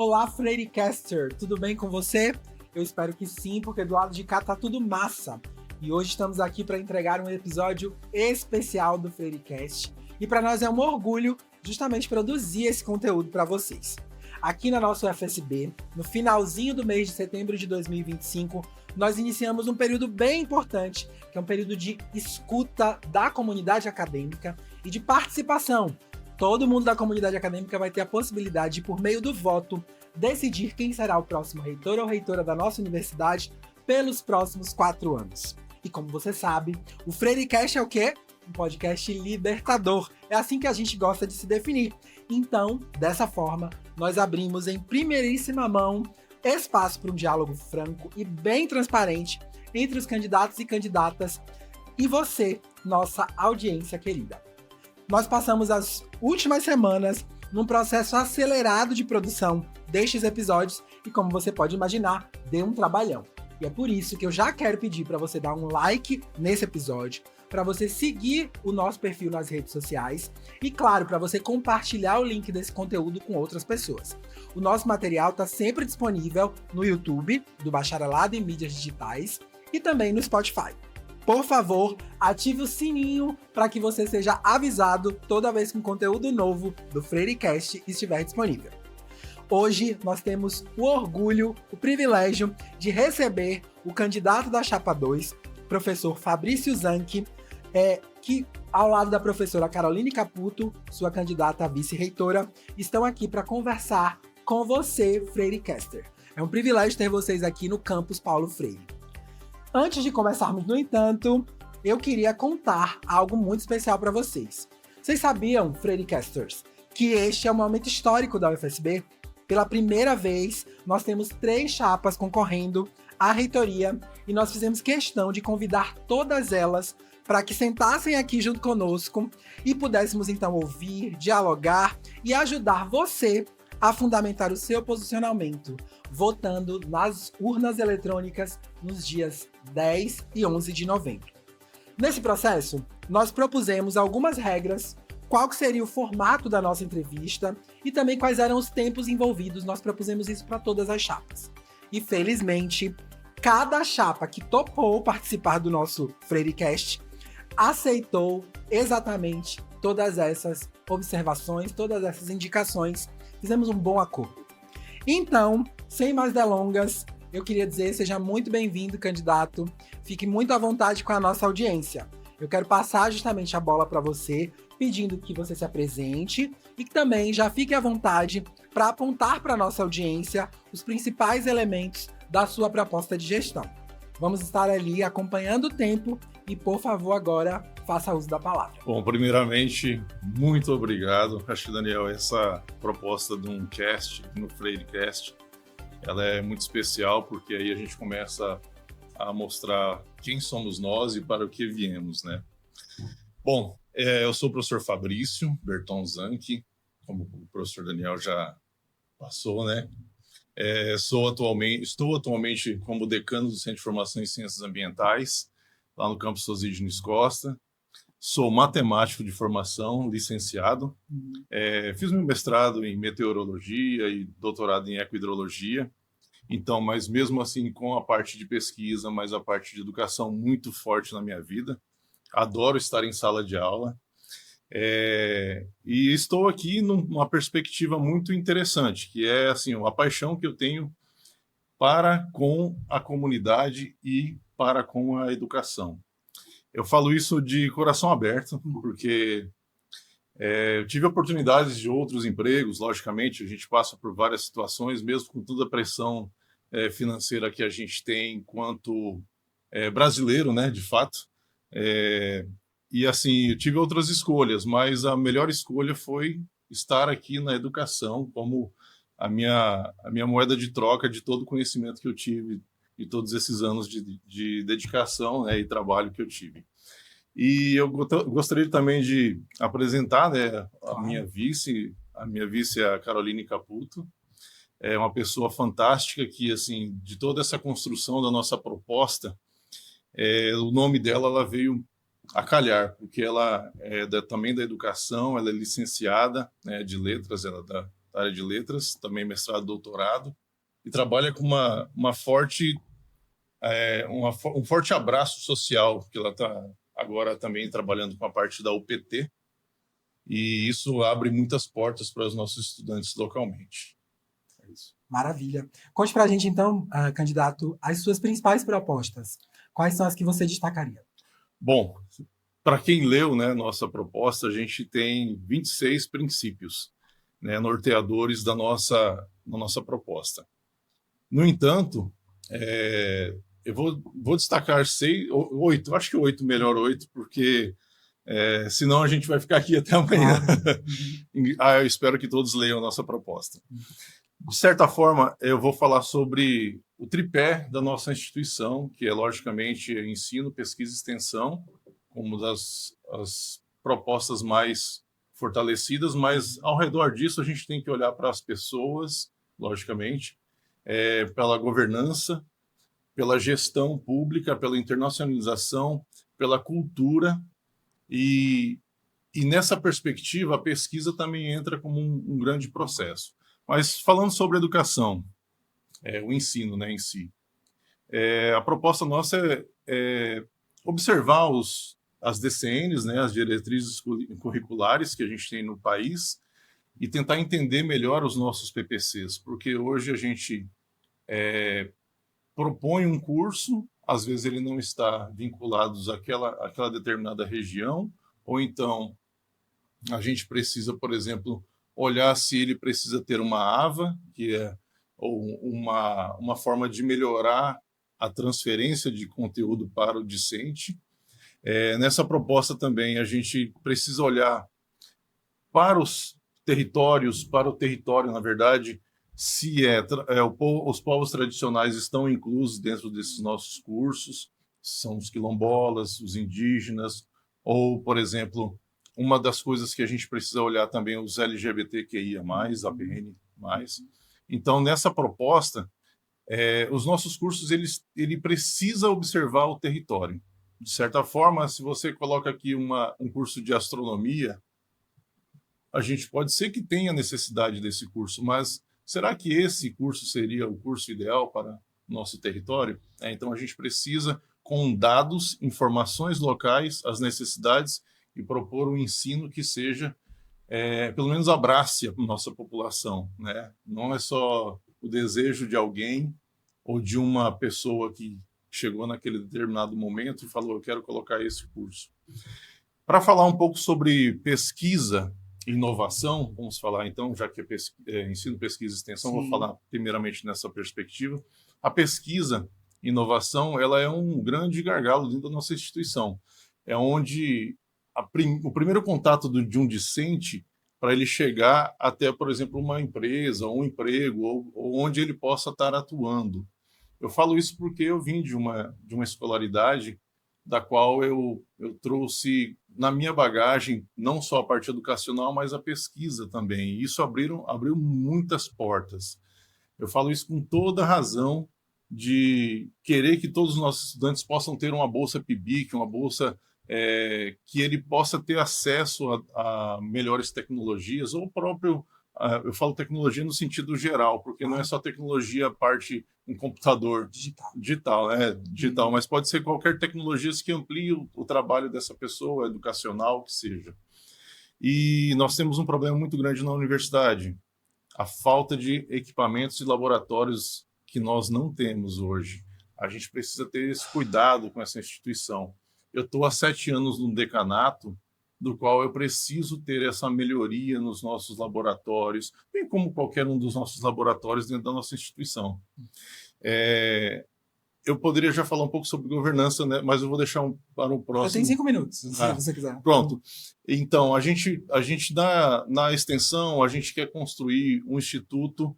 Olá, Freirecaster, tudo bem com você? Eu espero que sim, porque do lado de cá tá tudo massa. E hoje estamos aqui para entregar um episódio especial do Freirecast. E para nós é um orgulho justamente produzir esse conteúdo para vocês. Aqui na nossa UFSB, no finalzinho do mês de setembro de 2025, nós iniciamos um período bem importante, que é um período de escuta da comunidade acadêmica e de participação. Todo mundo da comunidade acadêmica vai ter a possibilidade de, por meio do voto, decidir quem será o próximo reitor ou reitora da nossa universidade pelos próximos 4 anos. E como você sabe, o Freirecast é o quê? Um podcast libertador. É assim que a gente gosta de se definir. Então, dessa forma, nós abrimos em primeiríssima mão espaço para um diálogo franco e bem transparente entre os candidatos e candidatas e você, nossa audiência querida. Nós passamos as últimas semanas num processo acelerado de produção destes episódios e, como você pode imaginar, deu um trabalhão. E é por isso que eu já quero pedir para você dar um like nesse episódio, para você seguir o nosso perfil nas redes sociais e, claro, para você compartilhar o link desse conteúdo com outras pessoas. O nosso material está sempre disponível no YouTube, do Bacharelado em Mídias Digitais, e também no Spotify. Por favor, ative o sininho para que você seja avisado toda vez que um conteúdo novo do Freirecast estiver disponível. Hoje nós temos o orgulho, o privilégio de receber o candidato da Chapa 2, professor Fabrício Zanchi, que ao lado da professora Caroline Caputo, sua candidata a vice-reitora, estão aqui para conversar com você, Freirecaster. É um privilégio ter vocês aqui no campus Paulo Freire. Antes de começarmos, no entanto, eu queria contar algo muito especial para vocês. Vocês sabiam, Freirecasters, que este é um momento histórico da UFSB? Pela primeira vez, nós temos 3 chapas concorrendo à reitoria e nós fizemos questão de convidar todas elas para que sentassem aqui junto conosco e pudéssemos então ouvir, dialogar e ajudar você a fundamentar o seu posicionamento, votando nas urnas eletrônicas nos dias 10 e 11 de novembro. Nesse processo, nós propusemos algumas regras, qual que seria o formato da nossa entrevista e também quais eram os tempos envolvidos. Nós propusemos isso para todas as chapas. E felizmente, cada chapa que topou participar do nosso Freirecast aceitou exatamente todas essas observações, todas essas indicações. Fizemos um bom acordo. Então, sem mais delongas, eu queria dizer, seja muito bem-vindo, candidato. Fique muito à vontade com a nossa audiência. Eu quero passar justamente a bola para você, pedindo que você se apresente e que também já fique à vontade para apontar para a nossa audiência os principais elementos da sua proposta de gestão. Vamos estar ali acompanhando o tempo e, por favor, agora faça uso da palavra. Bom, primeiramente, muito obrigado. Acho que, Daniel, essa proposta de um cast no Freirecast, ela é muito especial porque aí a gente começa a mostrar quem somos nós e para o que viemos, né? Bom, eu sou o professor Fabrício Berton Zanchi, como o professor Daniel já passou, né? Estou atualmente como decano do Centro de Formação em Ciências Ambientais, lá no campus Osídio Nunes Costa. Sou matemático de formação, licenciado. Fiz meu mestrado em meteorologia e doutorado em ecohidrologia. Então, mas mesmo assim, com a parte de pesquisa, mas a parte de educação muito forte na minha vida. Adoro estar em sala de aula. E estou aqui numa perspectiva muito interessante, que é assim, a paixão que eu tenho para com a comunidade e para com a educação. Eu falo isso de coração aberto, porque eu tive oportunidades de outros empregos, logicamente, a gente passa por várias situações, mesmo com toda a pressão financeira que a gente tem enquanto brasileiro, né, de fato. E assim, eu tive outras escolhas, mas a melhor escolha foi estar aqui na educação como a minha moeda de troca de todo o conhecimento que eu tive e todos esses anos de dedicação, né, e trabalho que eu tive. E eu gostaria também de apresentar, né, a minha vice é a Caroline Caputo. É uma pessoa fantástica que, assim, de toda essa construção da nossa proposta, o nome dela ela veio a calhar, porque ela é também da educação, ela é licenciada, né, de letras, ela da área de letras, também mestrado, doutorado, e trabalha com uma forte, um forte abraço social, porque ela está agora também trabalhando com a parte da UPT, e isso abre muitas portas para os nossos estudantes localmente. É isso. Maravilha. Conte para a gente, então, candidato, as suas principais propostas. Quais são as que você destacaria? Bom, para quem leu, né, nossa proposta, a gente tem 26 princípios, né, norteadores da nossa proposta. No entanto, eu vou destacar 8, acho que 8, melhor 8, porque senão a gente vai ficar aqui até amanhã. Eu espero que todos leiam a nossa proposta. De certa forma, eu vou falar sobre o tripé da nossa instituição, que é, logicamente, ensino, pesquisa e extensão, como as propostas mais fortalecidas, mas, ao redor disso, a gente tem que olhar para as pessoas, logicamente, pela governança, pela gestão pública, pela internacionalização, pela cultura, e nessa perspectiva, a pesquisa também entra como um grande processo. Mas falando sobre educação, o ensino, né, em si, a proposta nossa é observar as DCNs, né, as diretrizes curriculares que a gente tem no país, e tentar entender melhor os nossos PPCs, porque hoje a gente propõe um curso, às vezes ele não está vinculado àquela determinada região, ou então a gente precisa, por exemplo, olhar se ele precisa ter uma AVA, que é uma forma de melhorar a transferência de conteúdo para o discente. Nessa proposta também a gente precisa olhar para os territórios, para o território, na verdade, se os povos tradicionais estão inclusos dentro desses nossos cursos, são os quilombolas, os indígenas, ou, por exemplo, uma das coisas que a gente precisa olhar também é os LGBTQIA+, APN+. Então, nessa proposta, os nossos cursos, ele precisa observar o território. De certa forma, se você coloca aqui um curso de astronomia, a gente pode ser que tenha necessidade desse curso, mas será que esse curso seria o curso ideal para o nosso território? Então, a gente precisa, com dados, informações locais, as necessidades, e propor um ensino que seja, pelo menos abrace a nossa população, né? Não é só o desejo de alguém ou de uma pessoa que chegou naquele determinado momento e falou, eu quero colocar esse curso. Para falar um pouco sobre pesquisa e inovação, vamos falar então, já que é ensino, pesquisa e extensão, Sim. Vou falar primeiramente nessa perspectiva. A pesquisa e inovação, ela é um grande gargalo dentro da nossa instituição. É onde o primeiro contato de um discente para ele chegar até, por exemplo, uma empresa, ou um emprego, ou onde ele possa estar atuando. Eu falo isso porque eu vim de uma escolaridade da qual eu trouxe na minha bagagem não só a parte educacional, mas a pesquisa também. E isso abriu muitas portas. Eu falo isso com toda a razão de querer que todos os nossos estudantes possam ter uma bolsa PIBIC, uma bolsa que ele possa ter acesso a melhores tecnologias, ou próprio, eu falo tecnologia no sentido geral, porque não é só tecnologia parte um computador digital, mas pode ser qualquer tecnologia que amplie o trabalho dessa pessoa, educacional, que seja. E nós temos um problema muito grande na universidade, a falta de equipamentos e laboratórios que nós não temos hoje. A gente precisa ter esse cuidado com essa instituição. Eu estou há 7 anos no decanato, do qual eu preciso ter essa melhoria nos nossos laboratórios, bem como qualquer um dos nossos laboratórios dentro da nossa instituição. Eu poderia já falar um pouco sobre governança, né? Mas eu vou deixar para o próximo. Tem 5 minutos, se você quiser. Pronto. Então, a gente na extensão, a gente quer construir um instituto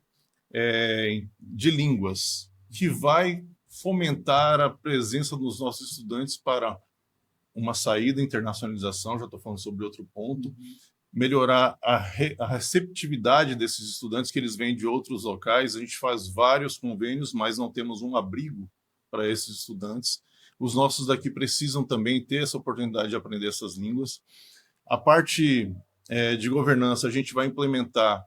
de línguas que vai fomentar a presença dos nossos estudantes para uma saída, internacionalização, já estou falando sobre outro ponto, melhorar a receptividade desses estudantes que eles vêm de outros locais. A gente faz vários convênios, mas não temos um abrigo para esses estudantes. Os nossos daqui precisam também ter essa oportunidade de aprender essas línguas. A parte de governança, a gente vai implementar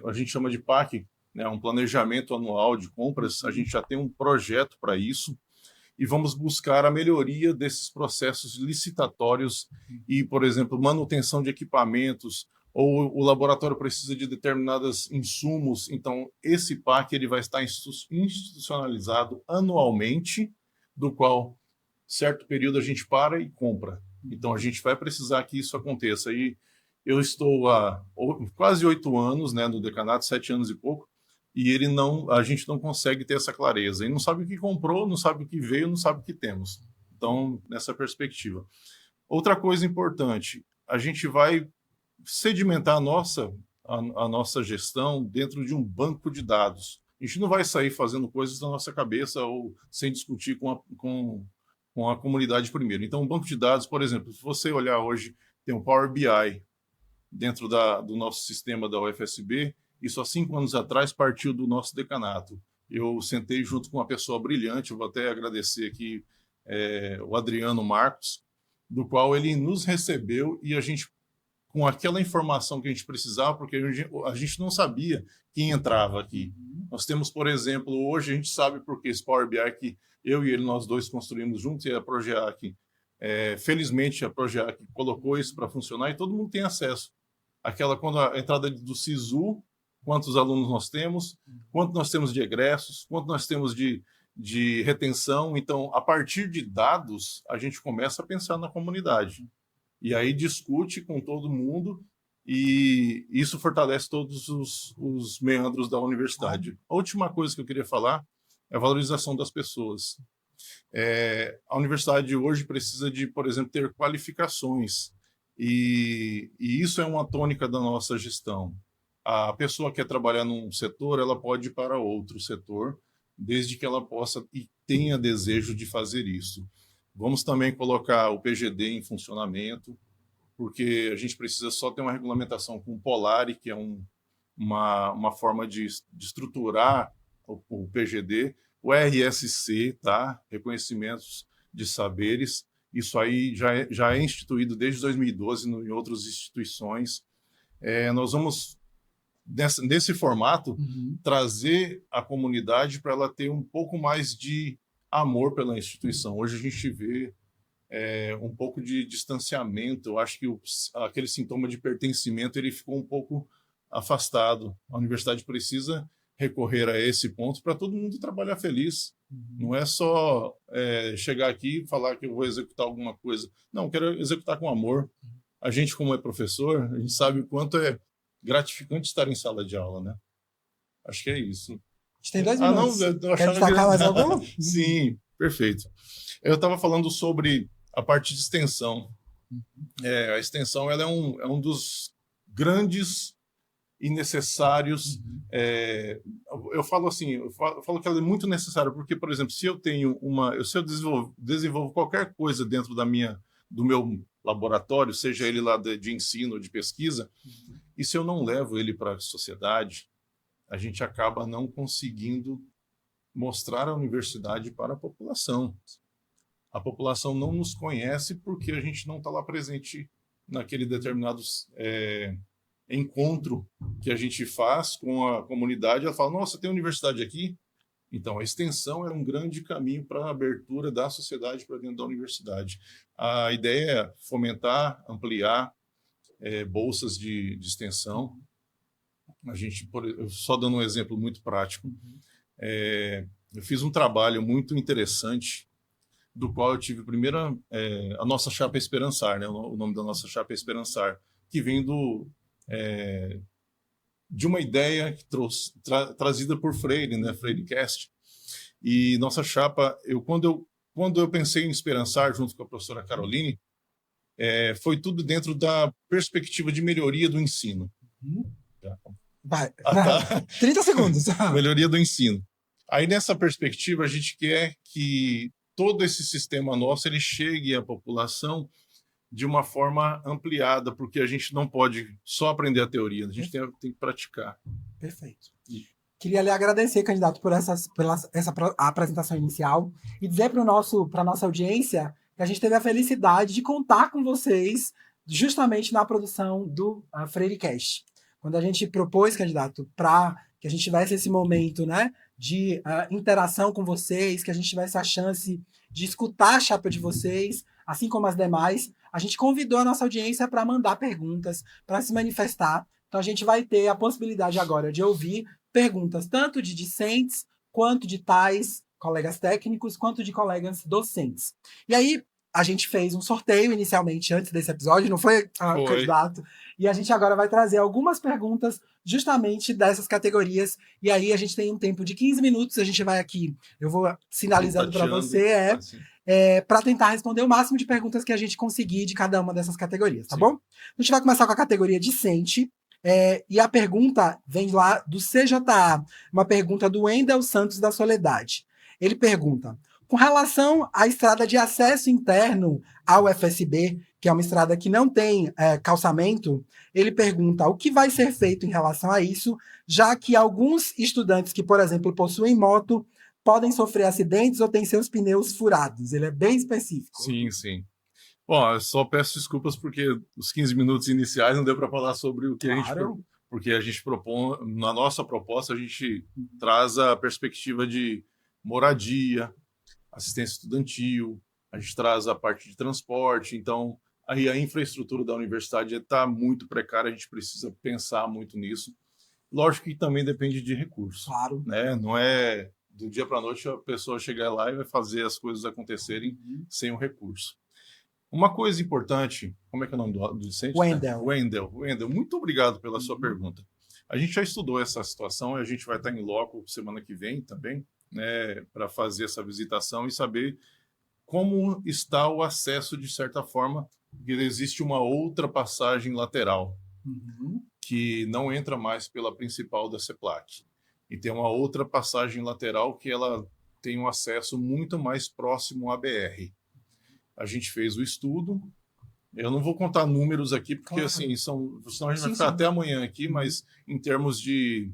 a gente chama de PAC, né, um planejamento anual de compras. A gente já tem um projeto para isso e vamos buscar a melhoria desses processos licitatórios e, por exemplo, manutenção de equipamentos, ou o laboratório precisa de determinados insumos. Então, esse PAC ele vai estar institucionalizado anualmente, do qual certo período a gente para e compra. Então, a gente vai precisar que isso aconteça. E eu estou há quase 8 anos, né, no decanato, 7 anos e pouco, e a gente não consegue ter essa clareza. E não sabe o que comprou, não sabe o que veio, não sabe o que temos. Então, nessa perspectiva. Outra coisa importante, a gente vai sedimentar a nossa gestão dentro de um banco de dados. A gente não vai sair fazendo coisas da nossa cabeça ou sem discutir com a comunidade primeiro. Então, um banco de dados, por exemplo, se você olhar hoje, tem o Power BI dentro do nosso sistema da UFSB. Isso há 5 anos atrás partiu do nosso decanato. Eu sentei junto com uma pessoa brilhante, eu vou até agradecer aqui o Adriano Marcos, do qual ele nos recebeu e a gente, com aquela informação que a gente precisava, porque a gente não sabia quem entrava aqui. Nós temos, por exemplo, hoje a gente sabe porque esse Power BI que eu e ele, nós dois construímos juntos, e a Progeac, felizmente a Progeac colocou isso para funcionar e todo mundo tem acesso. Quando a entrada do SISU, quantos alunos nós temos, quanto nós temos de egressos, quanto nós temos de retenção. Então, a partir de dados, a gente começa a pensar na comunidade. E aí discute com todo mundo e isso fortalece todos os meandros da universidade. A última coisa que eu queria falar é a valorização das pessoas. A universidade hoje precisa de, por exemplo, ter qualificações e isso é uma tônica da nossa gestão. A pessoa que quer trabalhar num setor, ela pode ir para outro setor, desde que ela possa e tenha desejo de fazer isso. Vamos também colocar o PGD em funcionamento, porque a gente precisa só ter uma regulamentação com o Polari, que é uma forma de estruturar o PGD, o RSC, tá? Reconhecimentos de saberes, isso aí já é instituído desde 2012 em outras instituições. Nós vamos, nesse formato, trazer a comunidade para ela ter um pouco mais de amor pela instituição. Hoje a gente vê um pouco de distanciamento. Eu acho que aquele sintoma de pertencimento ele ficou um pouco afastado. A universidade precisa recorrer a esse ponto para todo mundo trabalhar feliz. Não é só chegar aqui e falar que eu vou executar alguma coisa. Não, quero executar com amor. A gente, como é professor, a gente sabe o quanto é gratificante estar em sala de aula, né? Acho que é isso. A gente tem 2 minutos. Não, quer destacar mais algum? Sim, perfeito. Eu estava falando sobre a parte de extensão. A extensão ela é um dos grandes e necessários. Eu falo assim, eu falo que ela é muito necessária porque, por exemplo, se eu desenvolvo qualquer coisa dentro do meu laboratório, seja ele lá de ensino ou de pesquisa, e se eu não levo ele para a sociedade, a gente acaba não conseguindo mostrar a universidade para a população. A população não nos conhece porque a gente não está lá presente naquele determinado encontro que a gente faz com a comunidade. Ela fala, nossa, tem universidade aqui? Então, a extensão é um grande caminho para a abertura da sociedade para dentro da universidade. A ideia é fomentar, ampliar bolsas de extensão. A gente, só dando um exemplo muito prático, eu fiz um trabalho muito interessante, do qual eu tive primeiro a nossa chapa Esperançar, né? O nome da nossa chapa é Esperançar, que vem de uma ideia que trazida por Freire, né? FreireCast. E nossa chapa, quando eu pensei em Esperançar, junto com a professora Caroline, foi tudo dentro da perspectiva de melhoria do ensino. Vai. 30 segundos. Melhoria do ensino. Aí, nessa perspectiva, a gente quer que todo esse sistema nosso ele chegue à população de uma forma ampliada, porque a gente não pode só aprender a teoria, a gente tem que praticar. Perfeito. Queria lhe agradecer, candidato, pela essa apresentação inicial e dizer para a nossa audiência que a gente teve a felicidade de contar com vocês justamente na produção do FreireCast. quando a gente propôs, candidato, para que a gente tivesse esse momento, né, de interação com vocês, que a gente tivesse a chance de escutar a chapa de vocês, assim como as demais, a gente convidou a nossa audiência para mandar perguntas, para se manifestar. Então a gente vai ter a possibilidade agora de ouvir perguntas tanto de discentes, quanto de tais colegas técnicos, quanto de colegas docentes. E aí, a gente fez um sorteio inicialmente antes desse episódio, não foi, candidato? E a gente agora vai trazer algumas perguntas justamente dessas categorias. E aí a gente tem um tempo de 15 minutos, a gente vai aqui, eu vou sinalizando para você, para tentar responder o máximo de perguntas que a gente conseguir de cada uma dessas categorias, tá Sim. bom? A gente vai começar com a categoria discente. E a pergunta vem lá do CJA, uma pergunta do Wendel Santos da Soledade. Ele pergunta: com relação à estrada de acesso interno ao FSB, que é uma estrada que não tem calçamento, ele pergunta o que vai ser feito em relação a isso, já que alguns estudantes que, por exemplo, possuem moto, podem sofrer acidentes ou têm seus pneus furados. Ele é bem específico. Sim, sim. Bom, eu só peço desculpas porque os 15 minutos iniciais não deu para falar sobre o que a gente... Porque a gente propõe, na nossa proposta, a gente traz a perspectiva de moradia, assistência estudantil, a gente traz a parte de transporte, então aí a infraestrutura da universidade está muito precária, a gente precisa pensar muito nisso. Lógico que também depende de recursos. Claro. Né? Não é do dia para a noite a pessoa chegar lá e vai fazer as coisas acontecerem sem um recurso. Uma coisa importante, como é que é o nome do docente? Wendel. Wendel, muito obrigado pela sua pergunta. A gente já estudou essa situação e a gente vai estar em loco semana que vem também, né, para fazer essa visitação e saber como está o acesso, de certa forma, porque existe uma outra passagem lateral, que não entra mais pela principal da CEPLAC. E tem uma outra passagem lateral que ela tem um acesso muito mais próximo à BR. A gente fez o estudo. Eu não vou contar números aqui, porque assim, senão a gente vai ficar até amanhã aqui, mas em termos de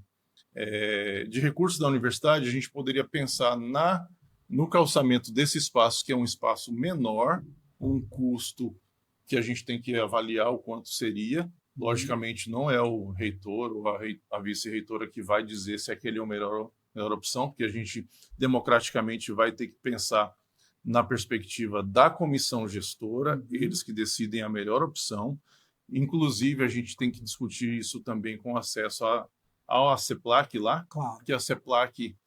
recursos da universidade, a gente poderia pensar no calçamento desse espaço, que é um espaço menor, um custo que a gente tem que avaliar o quanto seria. Logicamente, não é o reitor ou a vice-reitora que vai dizer se aquele é a melhor opção, porque a gente democraticamente vai ter que pensar na perspectiva da comissão gestora, eles que decidem a melhor opção. Inclusive, a gente tem que discutir isso também com acesso à CEPLAC lá, claro. Que a CEPLAC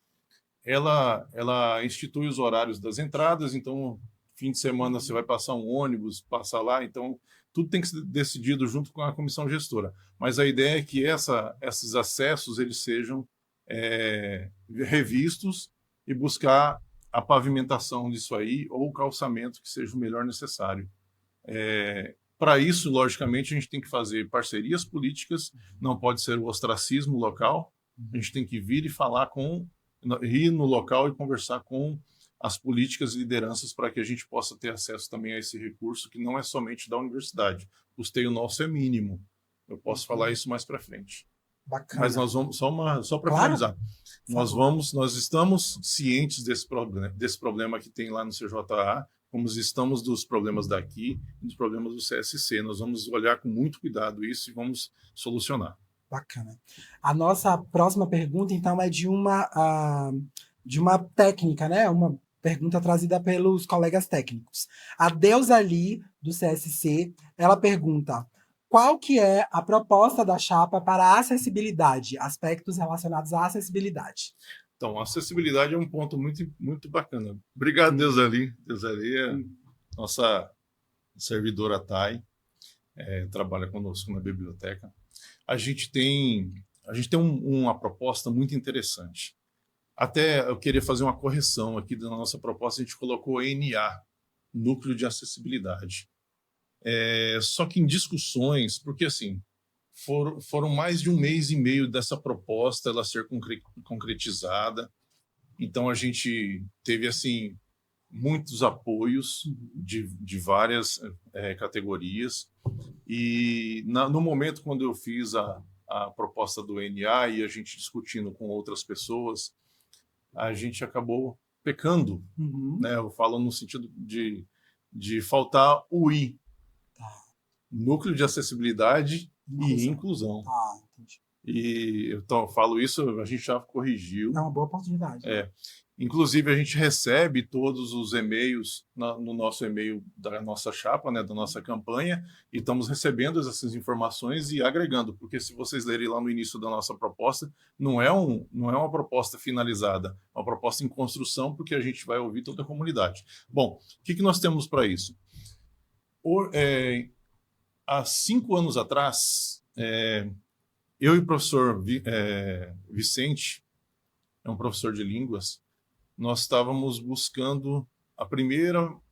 ela institui os horários das entradas, então, fim de semana você vai passar um ônibus, passar lá, então, tudo tem que ser decidido junto com a comissão gestora. Mas a ideia é que esses acessos eles sejam revistos e buscar a pavimentação disso aí ou o calçamento que seja o melhor necessário. Para isso, logicamente, a gente tem que fazer parcerias políticas, não pode ser o ostracismo local, a gente tem que vir e ir no local e conversar com as políticas e lideranças para que a gente possa ter acesso também a esse recurso que não é somente da universidade. O custeio nosso é mínimo. Eu posso falar isso mais para frente. Bacana. Mas nós vamos, só para finalizar, nós estamos cientes desse problema que tem lá no CJA, como estamos dos problemas daqui e dos problemas do CSC. Nós vamos olhar com muito cuidado isso e vamos solucionar. Bacana. A nossa próxima pergunta, então, é de uma técnica, né? Uma pergunta trazida pelos colegas técnicos. A Deusa Lee, do CSC, ela pergunta: qual que é a proposta da chapa para a acessibilidade, aspectos relacionados à acessibilidade? Então, a acessibilidade é um ponto muito, muito bacana. Obrigado, Deusa Lee. Deusa Lee é nossa servidora TAI, trabalha conosco na biblioteca. A gente tem uma proposta muito interessante. Até eu queria fazer uma correção aqui da nossa proposta, a gente colocou NA, Núcleo de Acessibilidade. Só que em discussões, porque assim, foram mais de 1 mês e meio dessa proposta ela ser concretizada, então a gente teve assim muitos apoios de várias categorias, e no momento quando eu fiz a proposta do NA e a gente discutindo com outras pessoas, a gente acabou pecando, né? Eu falo no sentido de faltar o I. Núcleo de Acessibilidade e inclusão. Ah, entendi. E eu falo isso, a gente já corrigiu. É uma boa oportunidade. É. Inclusive, a gente recebe todos os e-mails no nosso e-mail da nossa chapa, né, da nossa campanha, e estamos recebendo essas informações e agregando, porque se vocês lerem lá no início da nossa proposta, não é uma proposta finalizada, é uma proposta em construção, porque a gente vai ouvir toda a comunidade. Bom, o que nós temos para isso? Há 5 anos atrás, eu e o professor Vicente, é um professor de línguas, nós estávamos buscando primeiro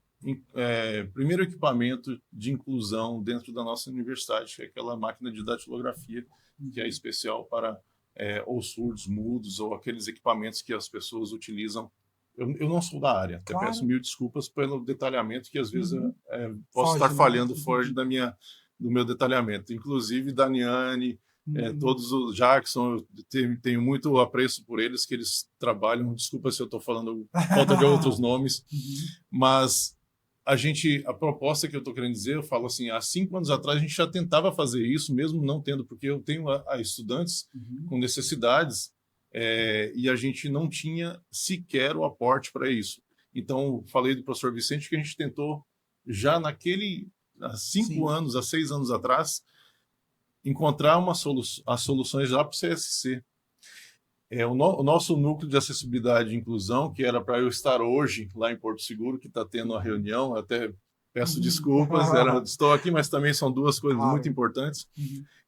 equipamento de inclusão dentro da nossa universidade, que é aquela máquina de datilografia, que é especial para ou surdos, mudos, ou aqueles equipamentos que as pessoas utilizam. Eu não sou da área, até peço mil desculpas pelo detalhamento, que às vezes posso estar falhando, foge do meu detalhamento. Inclusive, Daniane, todos os Jackson, eu tenho muito apreço por eles, que eles trabalham, desculpa se eu estou falando falta de outros nomes, mas a proposta que eu estou querendo dizer, eu falo assim, há 5 anos atrás a gente já tentava fazer isso, mesmo não tendo, porque eu tenho estudantes com necessidades, e a gente não tinha sequer o aporte para isso. Então, falei do professor Vicente que a gente tentou já há 5 anos, há 6 anos atrás, encontrar as soluções já para o CSC. O nosso núcleo de acessibilidade e inclusão, que era para eu estar hoje lá em Porto Seguro, que está tendo a reunião, até peço desculpas, estou aqui, mas também são 2 coisas muito importantes.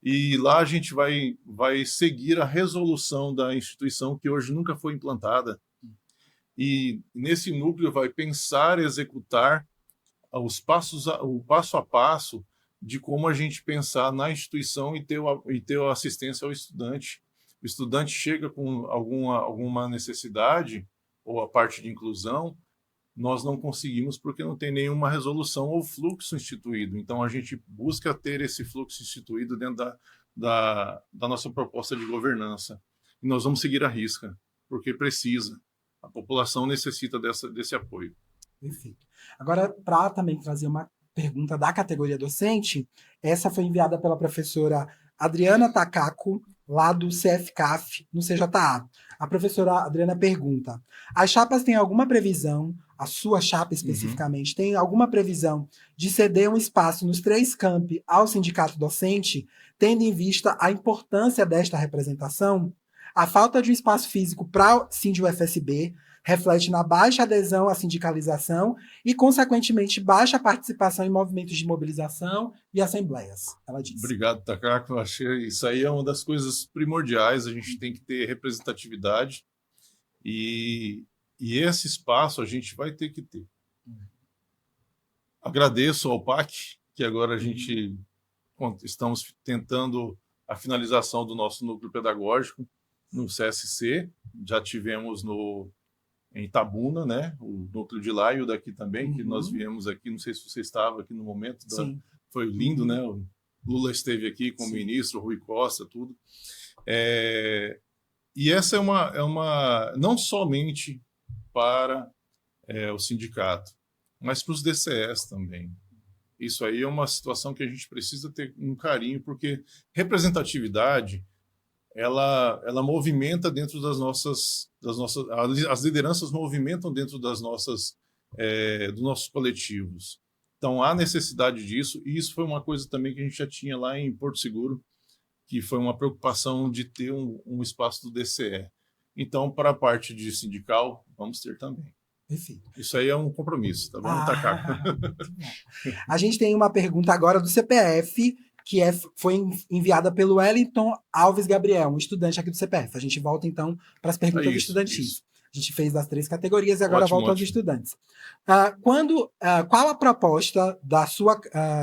E lá a gente vai seguir a resolução da instituição, que hoje nunca foi implantada. E nesse núcleo vai pensar e executar o passo a passo de como a gente pensar na instituição e ter assistência ao estudante. O estudante chega com alguma necessidade, ou a parte de inclusão, nós não conseguimos porque não tem nenhuma resolução ou fluxo instituído. Então, a gente busca ter esse fluxo instituído dentro da nossa proposta de governança. E nós vamos seguir à risca, porque precisa. A população necessita desse apoio. Perfeito. Agora, para também trazer uma pergunta da categoria docente, essa foi enviada pela professora Adriana Takako, lá do CFCAF, no CJA. A professora Adriana pergunta: as chapas têm alguma previsão, a sua chapa especificamente, tem alguma previsão de ceder um espaço nos 3 campi ao sindicato docente, tendo em vista a importância desta representação? A falta de um espaço físico para o Sindiufsb reflete na baixa adesão à sindicalização e, consequentemente, baixa participação em movimentos de mobilização e assembleias, ela disse. Obrigado, Takako. Achei isso aí é uma das coisas primordiais. A gente tem que ter representatividade e esse espaço a gente vai ter que ter. Agradeço ao PAC, que agora estamos tentando a finalização do nosso núcleo pedagógico no CSC. Já tivemos em Itabuna, né? O núcleo de lá e o daqui também, que nós viemos aqui, não sei se você estava aqui no momento. Foi lindo, né? O Lula esteve aqui com o ministro, Rui Costa, tudo. E essa é uma não somente para o sindicato, mas para os DCEs também. Isso aí é uma situação que a gente precisa ter um carinho, porque representatividade ela movimenta dentro das nossas as lideranças movimentam dentro dos nossos coletivos. Então há necessidade disso, e isso foi uma coisa também que a gente já tinha lá em Porto Seguro, que foi uma preocupação de ter um espaço do DCE. Então, para a parte de sindical, vamos ter também. Perfeito. Isso aí é um compromisso, tá bom, Takako? A gente tem uma pergunta agora do CPF, que foi enviada pelo Wellington Alves Gabriel, um estudante aqui do CPF. A gente volta, então, para as perguntas do estudantis. A gente fez das 3 categorias e agora volta aos estudantes. Qual a proposta da sua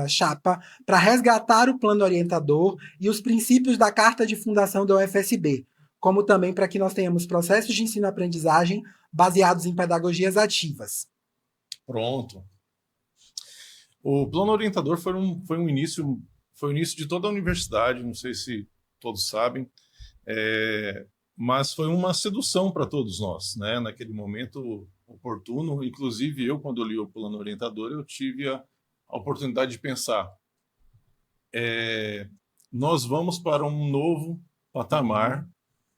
chapa para resgatar o plano orientador e os princípios da carta de fundação da UFSB, como também para que nós tenhamos processos de ensino-aprendizagem baseados em pedagogias ativas? Pronto. O plano orientador foi o início de toda a universidade, não sei se todos sabem, mas foi uma sedução para todos nós, né? Naquele momento oportuno. Inclusive, eu, quando li o plano orientador, eu tive a oportunidade de pensar nós vamos para um novo patamar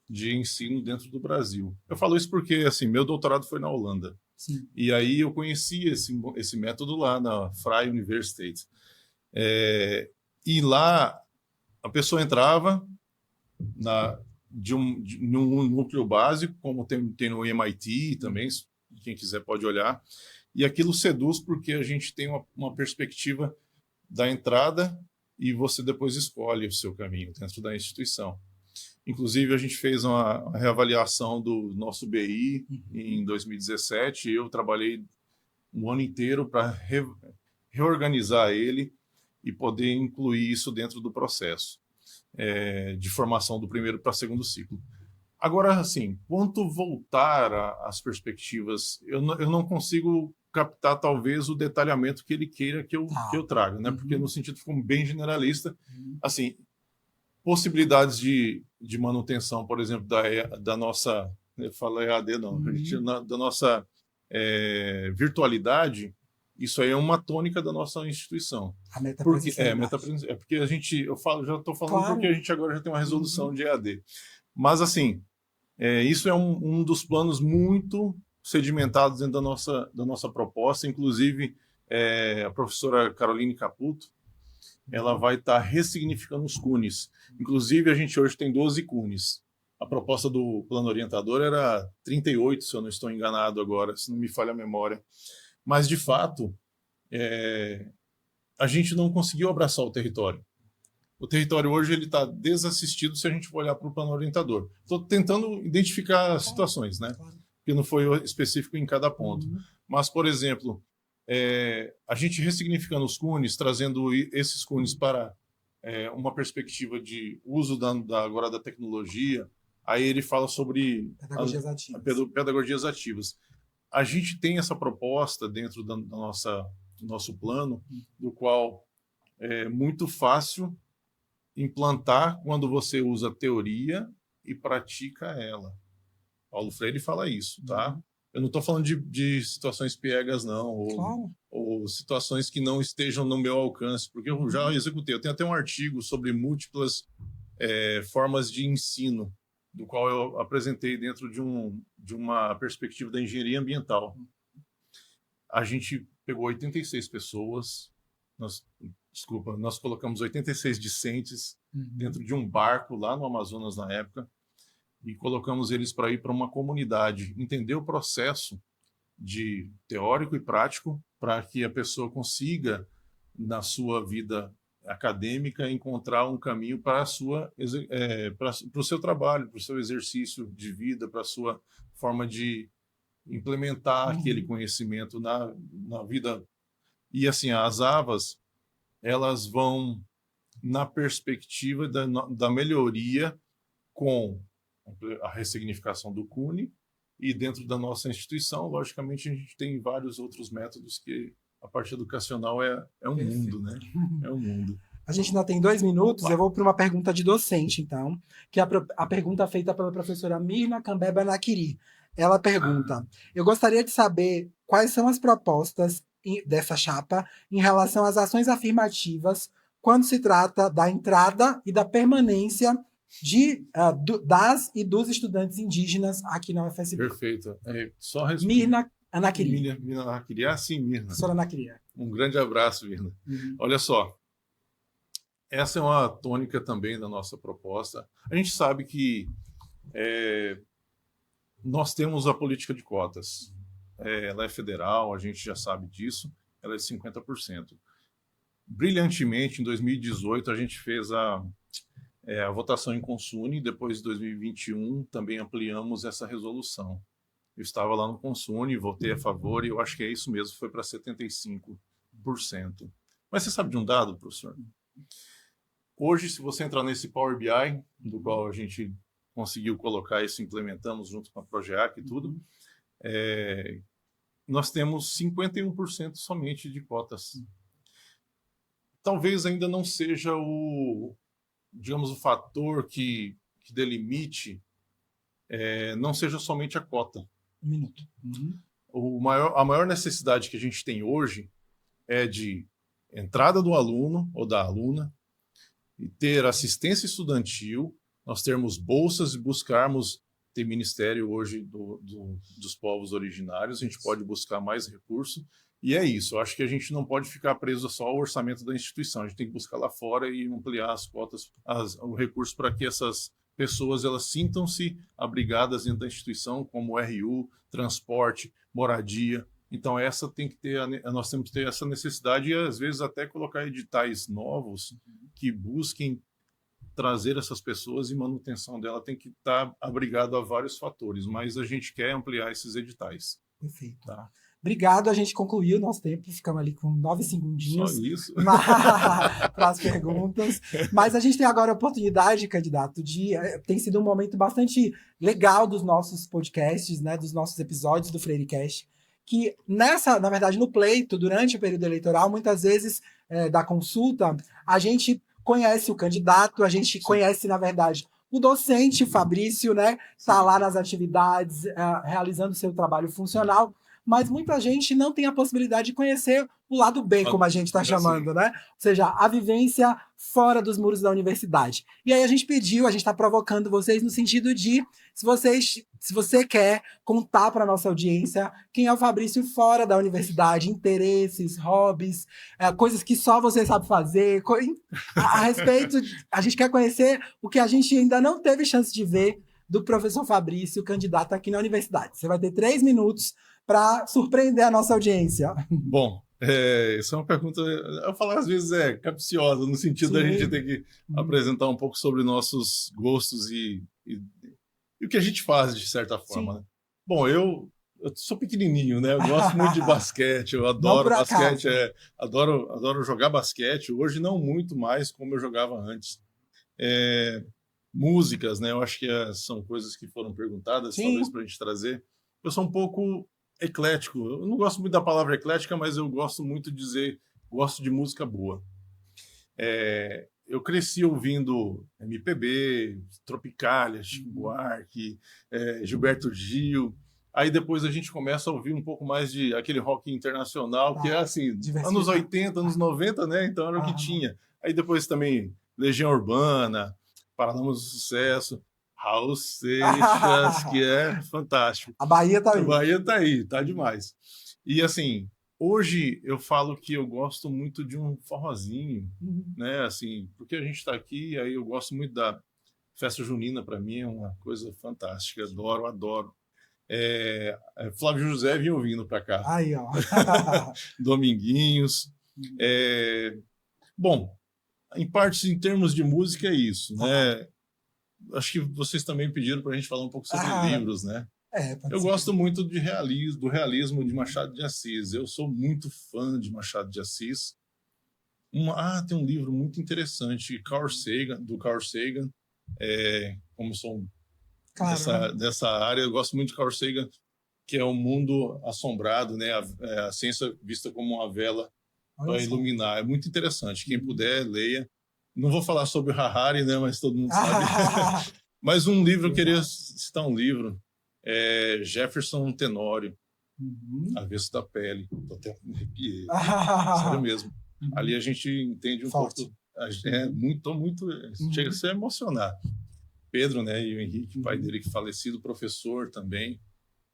de ensino dentro do Brasil. Eu falo isso porque, assim, meu doutorado foi na Holanda. Sim. E aí eu conheci esse método lá na Freie Universität. E lá a pessoa entrava num núcleo básico, como tem no MIT também, quem quiser pode olhar, e aquilo seduz porque a gente tem uma perspectiva da entrada e você depois escolhe o seu caminho dentro da instituição. Inclusive, a gente fez uma reavaliação do nosso BI em 2017, eu trabalhei um ano inteiro para reorganizar ele e poder incluir isso dentro do processo de formação do primeiro para segundo ciclo. Agora, assim, quanto voltar às perspectivas, eu não consigo captar, talvez, o detalhamento que ele queira que eu traga, né? Porque, no sentido, ficou bem generalista. Assim, possibilidades de manutenção, por exemplo, da nossa... Eu falo EAD, não. Da nossa virtualidade, isso aí é uma tônica da nossa instituição. A metapresencialidade. Porque a gente... já estou falando Claro. porque a gente agora já tem uma resolução de EAD. Mas, assim, isso é um dos planos muito sedimentados dentro da nossa proposta. Inclusive, a professora Caroline Caputo, ela vai estar ressignificando os CUNEs. Inclusive, a gente hoje tem 12 CUNEs. A proposta do plano orientador era 38, se eu não estou enganado agora, se não me falha a memória. Mas, de fato, a gente não conseguiu abraçar o território. O território hoje está desassistido se a gente for olhar para o plano orientador. Estou tentando identificar situações, né? Que não foi específico em cada ponto. Mas, por exemplo, a gente ressignificando os CUNEs, trazendo esses CUNEs para uma perspectiva de uso agora da tecnologia, aí ele fala sobre pedagogias ativas. A gente tem essa proposta dentro do nosso plano, do qual é muito fácil implantar quando você usa teoria e pratica ela. Paulo Freire fala isso, tá? Eu não estou falando de situações piegas, não, Claro. ou situações que não estejam no meu alcance, porque eu já executei. Eu tenho até um artigo sobre múltiplas formas de ensino, do qual eu apresentei dentro de uma perspectiva da engenharia ambiental. A gente pegou 86 pessoas, nós colocamos 86 discentes dentro de um barco lá no Amazonas na época, e colocamos eles para ir para uma comunidade, entender o processo de teórico e prático, para que a pessoa consiga, na sua vida acadêmica, encontrar um caminho para o seu trabalho, para o seu exercício de vida, para a sua forma de implementar aquele conhecimento na vida. E assim, as AVAs, elas vão na perspectiva da melhoria com a ressignificação do CUNE, e dentro da nossa instituição, logicamente, a gente tem vários outros métodos que a parte educacional é um mundo, né? É um mundo. A gente ainda tem 2 minutos, eu vou para uma pergunta de docente, então, que é a pergunta feita pela professora Mirna Cambeba Nakiri. Ela pergunta: eu gostaria de saber quais são as propostas dessa chapa em relação às ações afirmativas quando se trata da entrada e da permanência das e dos estudantes indígenas aqui na UFSB. Perfeito. Mirna Nakiri. Mirna Nakiri. Sim, Mirna. Professora Nakiri. Um grande abraço, Mirna. Olha só, essa é uma tônica também da nossa proposta. A gente sabe que nós temos a política de cotas. Ela é federal, a gente já sabe disso, ela é de 50%. Brilhantemente, em 2018, a gente fez a votação em Consune, depois de 2021 também ampliamos essa resolução. Eu estava lá no Consune, votei a favor, e eu acho que é isso mesmo, foi para 75%. Mas você sabe de um dado, professor? Hoje, se você entrar nesse Power BI, do qual a gente conseguiu colocar isso, implementamos junto com a Progeac e tudo, nós temos 51% somente de cotas. Talvez ainda não seja o fator que delimite, não seja somente a cota. Um minuto. A maior necessidade que a gente tem hoje é de entrada do aluno ou da aluna, e ter assistência estudantil, nós termos bolsas e buscarmos ter ministério hoje dos povos originários, a gente pode buscar mais recurso, e é isso. Eu acho que a gente não pode ficar preso só ao orçamento da instituição, a gente tem que buscar lá fora e ampliar as cotas, o recurso para que essas pessoas elas sintam-se abrigadas dentro da instituição, como RU, transporte, moradia. Então essa tem que ter, nós temos que ter essa necessidade e às vezes até colocar editais novos que busquem trazer essas pessoas e manutenção dela tem que estar abrigado a vários fatores, mas a gente quer ampliar esses editais. Perfeito. Tá? Obrigado, a gente concluiu o nosso tempo, ficamos ali com 9 segundinhos. Só isso? Para as perguntas. Mas a gente tem agora a oportunidade, candidato, tem sido um momento bastante legal dos nossos podcasts, né, dos nossos episódios do FreireCast, que na verdade, no pleito, durante o período eleitoral, muitas vezes da consulta, a gente conhece o candidato, a gente conhece, na verdade, o docente Fabrício, né? Está lá nas atividades, realizando seu trabalho funcional, mas muita gente não tem a possibilidade de conhecer o lado B, como a gente está chamando, né? Ou seja, a vivência fora dos muros da universidade. E aí a gente está provocando vocês no sentido de, se você quer contar para a nossa audiência quem é o Fabrício fora da universidade, interesses, hobbies, coisas que só você sabe fazer, a respeito, a gente quer conhecer o que a gente ainda não teve chance de ver do professor Fabrício, candidato aqui na universidade. Você vai ter 3 minutos para surpreender a nossa audiência. Bom, essa é uma pergunta, eu falar às vezes capciosa, no sentido da gente ter que apresentar um pouco sobre nossos gostos e o que a gente faz, de certa forma. Né? Bom, eu sou pequenininho, né? Eu gosto muito de basquete, eu adoro basquete, adoro jogar basquete. Hoje não muito mais como eu jogava antes. Músicas, né? Eu acho que são coisas que foram perguntadas, talvez para a gente trazer. Eu sou um pouco eclético. Eu não gosto muito da palavra eclética, mas eu gosto muito de dizer, gosto de música boa. Eu cresci ouvindo MPB, Tropicália, Chico Buarque, Gilberto Gil. Aí depois a gente começa a ouvir um pouco mais de aquele rock internacional, que é assim, anos 80, anos 90, né? Então era o que tinha. Aí depois também Legião Urbana, Paralamas do Sucesso, Raul Seixas, que é fantástico. A Bahia tá aí. A Bahia tá aí, tá demais. E assim, hoje eu falo que eu gosto muito de um forrozinho, né? Assim, porque a gente está aqui, aí eu gosto muito da festa junina, para mim é uma coisa fantástica, adoro. Flávio José vinha ouvindo para cá. Aí, ó. Dominguinhos. Bom, em termos de música é isso, né? Acho que vocês também pediram para a gente falar um pouco sobre livros, né? Eu gosto muito do realismo de Machado de Assis. Eu sou muito fã de Machado de Assis. Tem um livro muito interessante, do Carl Sagan. Como sou dessa área, eu gosto muito de Carl Sagan, que é o mundo assombrado, né? A ciência vista como uma vela para iluminar. É muito interessante. Quem puder, leia. Não vou falar sobre o Harari, né? Mas todo mundo sabe. Mas um livro, eu queria citar um livro. Jefferson Tenório, Avesso da Pele. Tô até arrepiei. Sério mesmo. Ali a gente entende um pouco. Muito. Chega a se emocionar. Pedro, né? E o Henrique, pai dele, que falecido, professor também,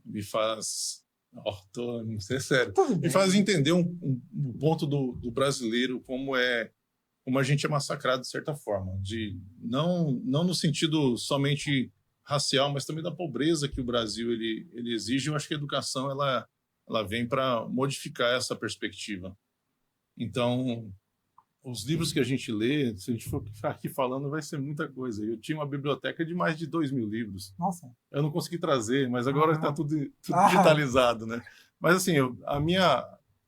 me faz. Não sei, sério. Me faz entender um ponto do brasileiro, como a gente é massacrado de certa forma, não no sentido somente racial, mas também da pobreza que o Brasil ele exige. Eu acho que a educação ela vem para modificar essa perspectiva. Então, os livros que a gente lê, se a gente for ficar aqui falando, vai ser muita coisa. Eu tinha uma biblioteca de mais de 2.000 livros. Nossa. Eu não consegui trazer, mas agora está tudo digitalizado, né? Mas assim,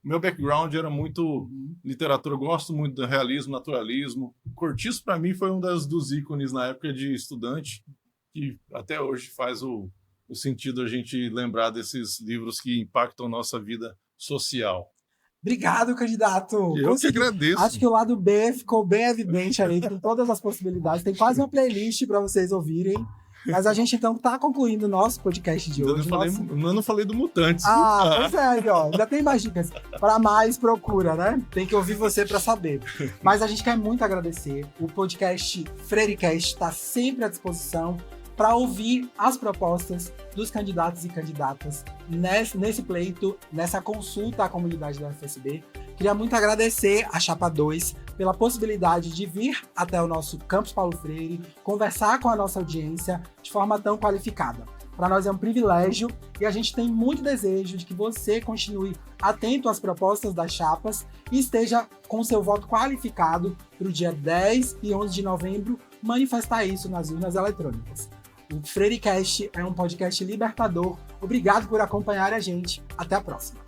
meu background era muito literatura, eu gosto muito do realismo, naturalismo. Cortiço, para mim, foi um dos ícones na época de estudante, que até hoje faz o sentido a gente lembrar desses livros que impactam nossa vida social. Obrigado, candidato. Eu que agradeço. Acho que o lado B ficou bem evidente aí, com todas as possibilidades. Tem quase uma playlist para vocês ouvirem. Mas a gente então tá concluindo o nosso podcast de hoje. Eu não falei do Mutantes. Pois é, ó, ainda tem mais dicas. Para mais, procura, né? Tem que ouvir você para saber. Mas a gente quer muito agradecer. O podcast FreireCast está sempre à disposição para ouvir as propostas dos candidatos e candidatas nesse pleito, nessa consulta à comunidade da UFSB. Queria muito agradecer a Chapa 2 pela possibilidade de vir até o nosso Campus Paulo Freire, conversar com a nossa audiência de forma tão qualificada. Para nós é um privilégio e a gente tem muito desejo de que você continue atento às propostas das chapas e esteja com seu voto qualificado para o dia 10 e 11 de novembro manifestar isso nas urnas eletrônicas. O FreireCast é um podcast libertador. Obrigado por acompanhar a gente. Até a próxima.